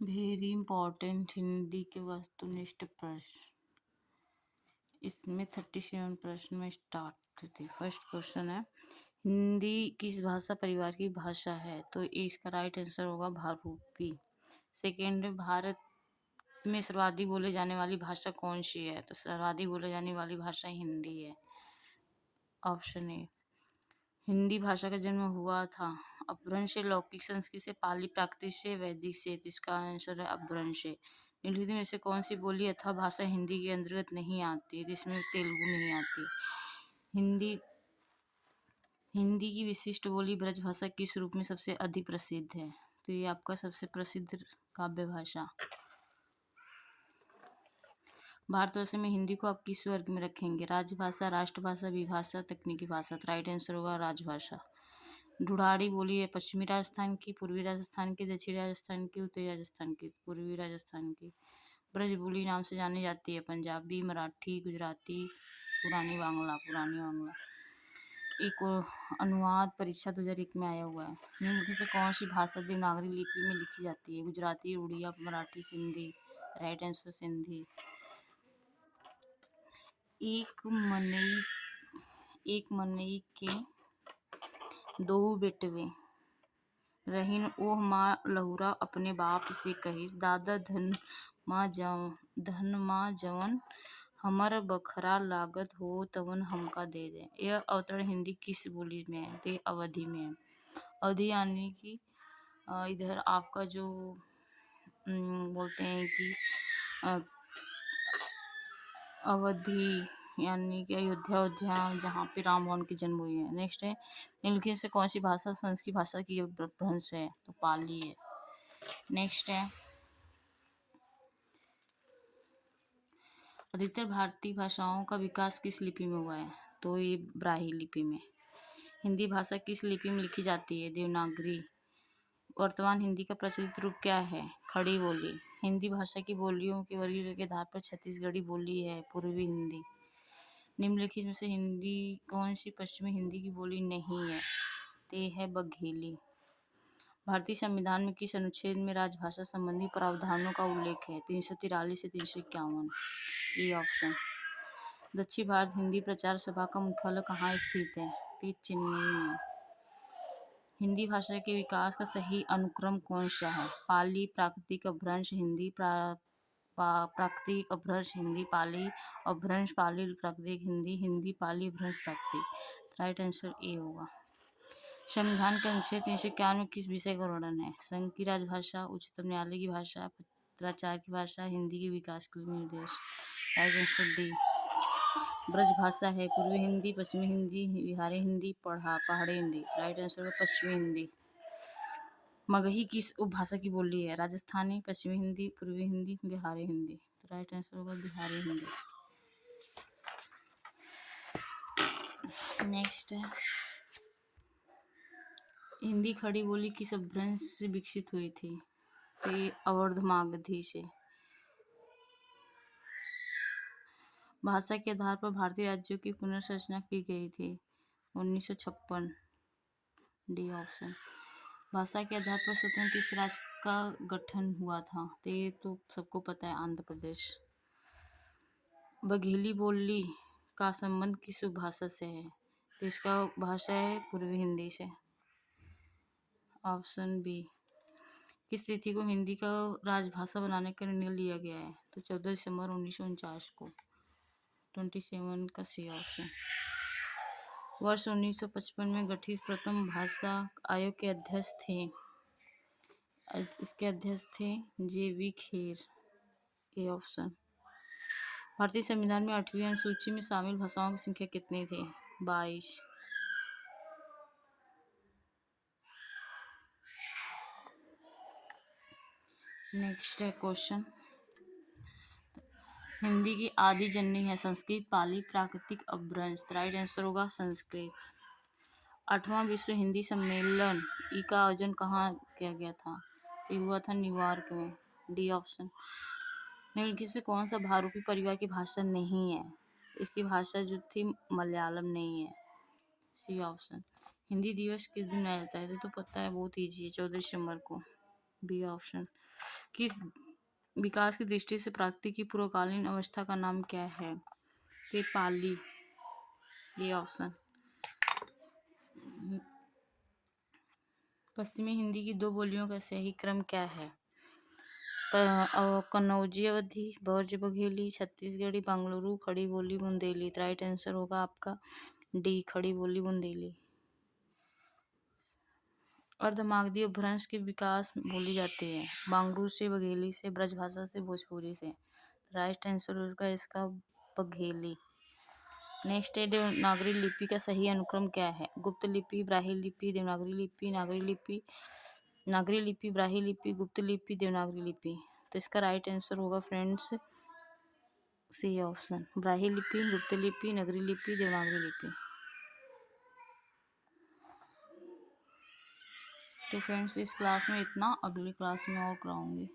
Very important Hindi के वस्तुनिष्ठ प्रश्न। इसमें 37 प्रश्न में स्टार्ट करते। फर्स्ट क्वेश्चन है, हिंदी किस भाषा परिवार की भाषा है? तो इसका राइट आंसर होगा बहुरूपी। सेकेंड, भारत में सर्वाधिक बोले जाने वाली भाषा कौन सी है? तो सर्वाधिक बोले जाने वाली भाषा हिंदी है। Option A. हिंदी भाषा का जन्म हुआ था अपभ्रंश से, लौकिक संस्कृत से, पाली प्राकृत से, वैदिक से। तो इसका आंसर है अपभ्रंश से। निम्नलिखित में से कौन सी बोली अथवा भाषा हिंदी के अंतर्गत नहीं आती? जिसमें तेलुगु नहीं आती। हिंदी की विशिष्ट बोली ब्रज भाषा किस रूप में सबसे अधिक प्रसिद्ध है? तो ये आपका सबसे प्रसिद्ध काव्य भाषा। भारतवर्ष में हिंदी को आप किस वर्ग में रखेंगे? राजभाषा, राष्ट्रभाषा, विभाषा, तकनीकी भाषा। तो राइट आंसर होगा राजभाषा। ढूढ़ाड़ी बोली है पश्चिमी राजस्थान की, पूर्वी राजस्थान की, दक्षिणी राजस्थान की, उत्तरी राजस्थान की। पूर्वी राजस्थान की। ब्रज बोली नाम से जानी जाती है पंजाबी, मराठी, गुजराती, पुरानी बांग्ला। एक अनुवाद परीक्षा 2001 में आया हुआ है। निम्न से कौन सी भाषा देवनागरी लिपि में लिखी जाती है? गुजराती, उड़िया, मराठी, सिंधी। Right answer Sindhi. एक मनई के दो बेटवे रहीन, ओह माँ लहुरा अपने बाप से कहिस, दादा धन माँ जवन हमर बखरा लागत हो तवन हमका दे दे। यह अवतरण हिंदी किस बोली में है? तो अवधि में है। अवधि यानी कि इधर आपका जो बोलते हैं कि अवधि यानी कि अयोध्या जहाँ पे राम भगवान की जन्म हुई है। नेक्स्ट है, निम्नलिखित से कौन सी भाषा संस्कृत भाषा की अपभ्रंश है? तो पाली है। नेक्स्ट है, अधिकतर भारतीय भाषाओं का विकास किस लिपि में हुआ है? तो ये ब्राह्मी लिपि में। हिंदी भाषा किस लिपि में लिखी जाती है? देवनागरी। वर्तमान हिंदी का प्रचलित रूप क्या है? खड़ी बोली। हिंदी भाषा की बोलियों के वर्गीकरण के आधार पर छत्तीसगढ़ी बोली है पूर्वी हिंदी। निम्नलिखित में से हिंदी कौन सी पश्चिमी हिंदी की बोली नहीं है? तो है बघेली। भारतीय संविधान में किस अनुच्छेद में राजभाषा संबंधी प्रावधानों का उल्लेख है? 343 से 351। ये ऑप्शन। दक्षिण भारत हिंदी प्रचार सभा का मुख्यालय कहाँ स्थित है? तो चेन्नई में। हिंदी भाषा के विकास का सही अनुक्रम कौन सा है? पाली, प्राकृतिक, अपभ्रंश, हिंदी, प्राकृतिक, अपभ्रंश, हिंदी, पाली, अपभ्रंश, पाली, प्राकृतिक, हिंदी, हिंदी, पाली, अपभ्रंश, प्राकृतिक। राइट आंसर ए होगा। संविधान के अनुच्छेद 351 में किस विषय का वर्णन है? संघ की राजभाषा, उच्चतम न्यायालय की भाषा, पत्राचार की भाषा, हिंदी के विकास के लिए निर्देश। Right answer D. ब्रज भाषा है पूर्वी हिंदी, पश्चिमी हिंदी, बिहारी हिंदी, पहाड़ी हिंदी। राइट आंसर है पश्चिमी हिंदी। मगही किस उपभाषा की बोली है? राजस्थानी, पश्चिमी हिंदी, पूर्वी हिंदी, बिहारी हिंदी। तो राइट आंसर होगा बिहारी हिंदी। नेक्स्ट है, हिंदी खड़ी बोली किस अपभ्रंश से विकसित हुई थी? तो ये अवर्धमागधी से। भाषा के आधार पर भारतीय राज्यों की पुनर्रचना की गई थी 1956। D option. भाषा के आधार पर स्वतंत्र किस राज्य का गठन हुआ था? तो ये तो सबको पता है, आंध्र प्रदेश। बघेली बोली का संबंध किस उपभाषा से है? तो इसका भाषा है पूर्वी हिंदी से। Option B. किस तिथि को हिंदी का राजभाषा बनाने का निर्णय लिया गया है? तो 14 दिसंबर 1949 को। 27 का सी ऑप्शन। वर्ष 1955 में गठित प्रथम भाषा आयोग के अध्यक्ष थे? इसके अध्यक्ष थे जे.वी. खेर। A option. भारतीय संविधान में 8वीं अनुसूची में शामिल भाषाओं की संख्या कितनी थी? 22। नेक्स्ट है क्वेश्चन, हिंदी की आदि जननी है संस्कृत, पाली, प्राकृतिक, अपभ्रंश। राइट आंसर होगा संस्कृत। 8वां विश्व हिंदी सम्मेलन का आयोजन कहाँ किया गया था? ये हुआ था न्यूयॉर्क में। D option. निम्नलिखित से कौन सा बहुरूपी परिवार की भाषा नहीं है? इसकी भाषा जो थी मलयालम नहीं है। C option. हिंदी दिवस किस दिन मनाया जाता है? तो पता है, बहुत ईजी है, 14 दिसंबर को। B option. किस विकास की दृष्टि से प्राकृति की पूर्वकालीन अवस्था का नाम क्या है? ये पाली, ये ऑप्शन। पश्चिमी हिंदी की दो बोलियों का सही क्रम क्या है? कन्नौजी अवधी, ब्रज बघेली, छत्तीसगढ़ी बंगलुरु, खड़ी बोली बुंदेली। तो राइट आंसर होगा आपका डी, खड़ी बोली बुंदेली। अर्धमागधी अपभ्रंश के विकास बोली जाती है? बांगरू से, बघेली से, ब्रजभाषा से, भोजपुरी से। राइट आंसर होगा इसका बघेली। नेक्स्ट है, देवनागरी लिपि का सही अनुक्रम क्या है? गुप्त लिपि, ब्राह्मी लिपि, देवनागरी लिपि, नागरी लिपि, नागरी लिपि, ब्राह्मी लिपि, गुप्त लिपि, देवनागरी लिपि। तो इसका राइट आंसर होगा फ्रेंड्स सी ऑप्शन, ब्राह्मी लिपि, गुप्त लिपि, नगरी लिपि, देवनागरी लिपि। तो फ्रेंड्स इस क्लास में इतना, अगली क्लास में और कराऊंगी।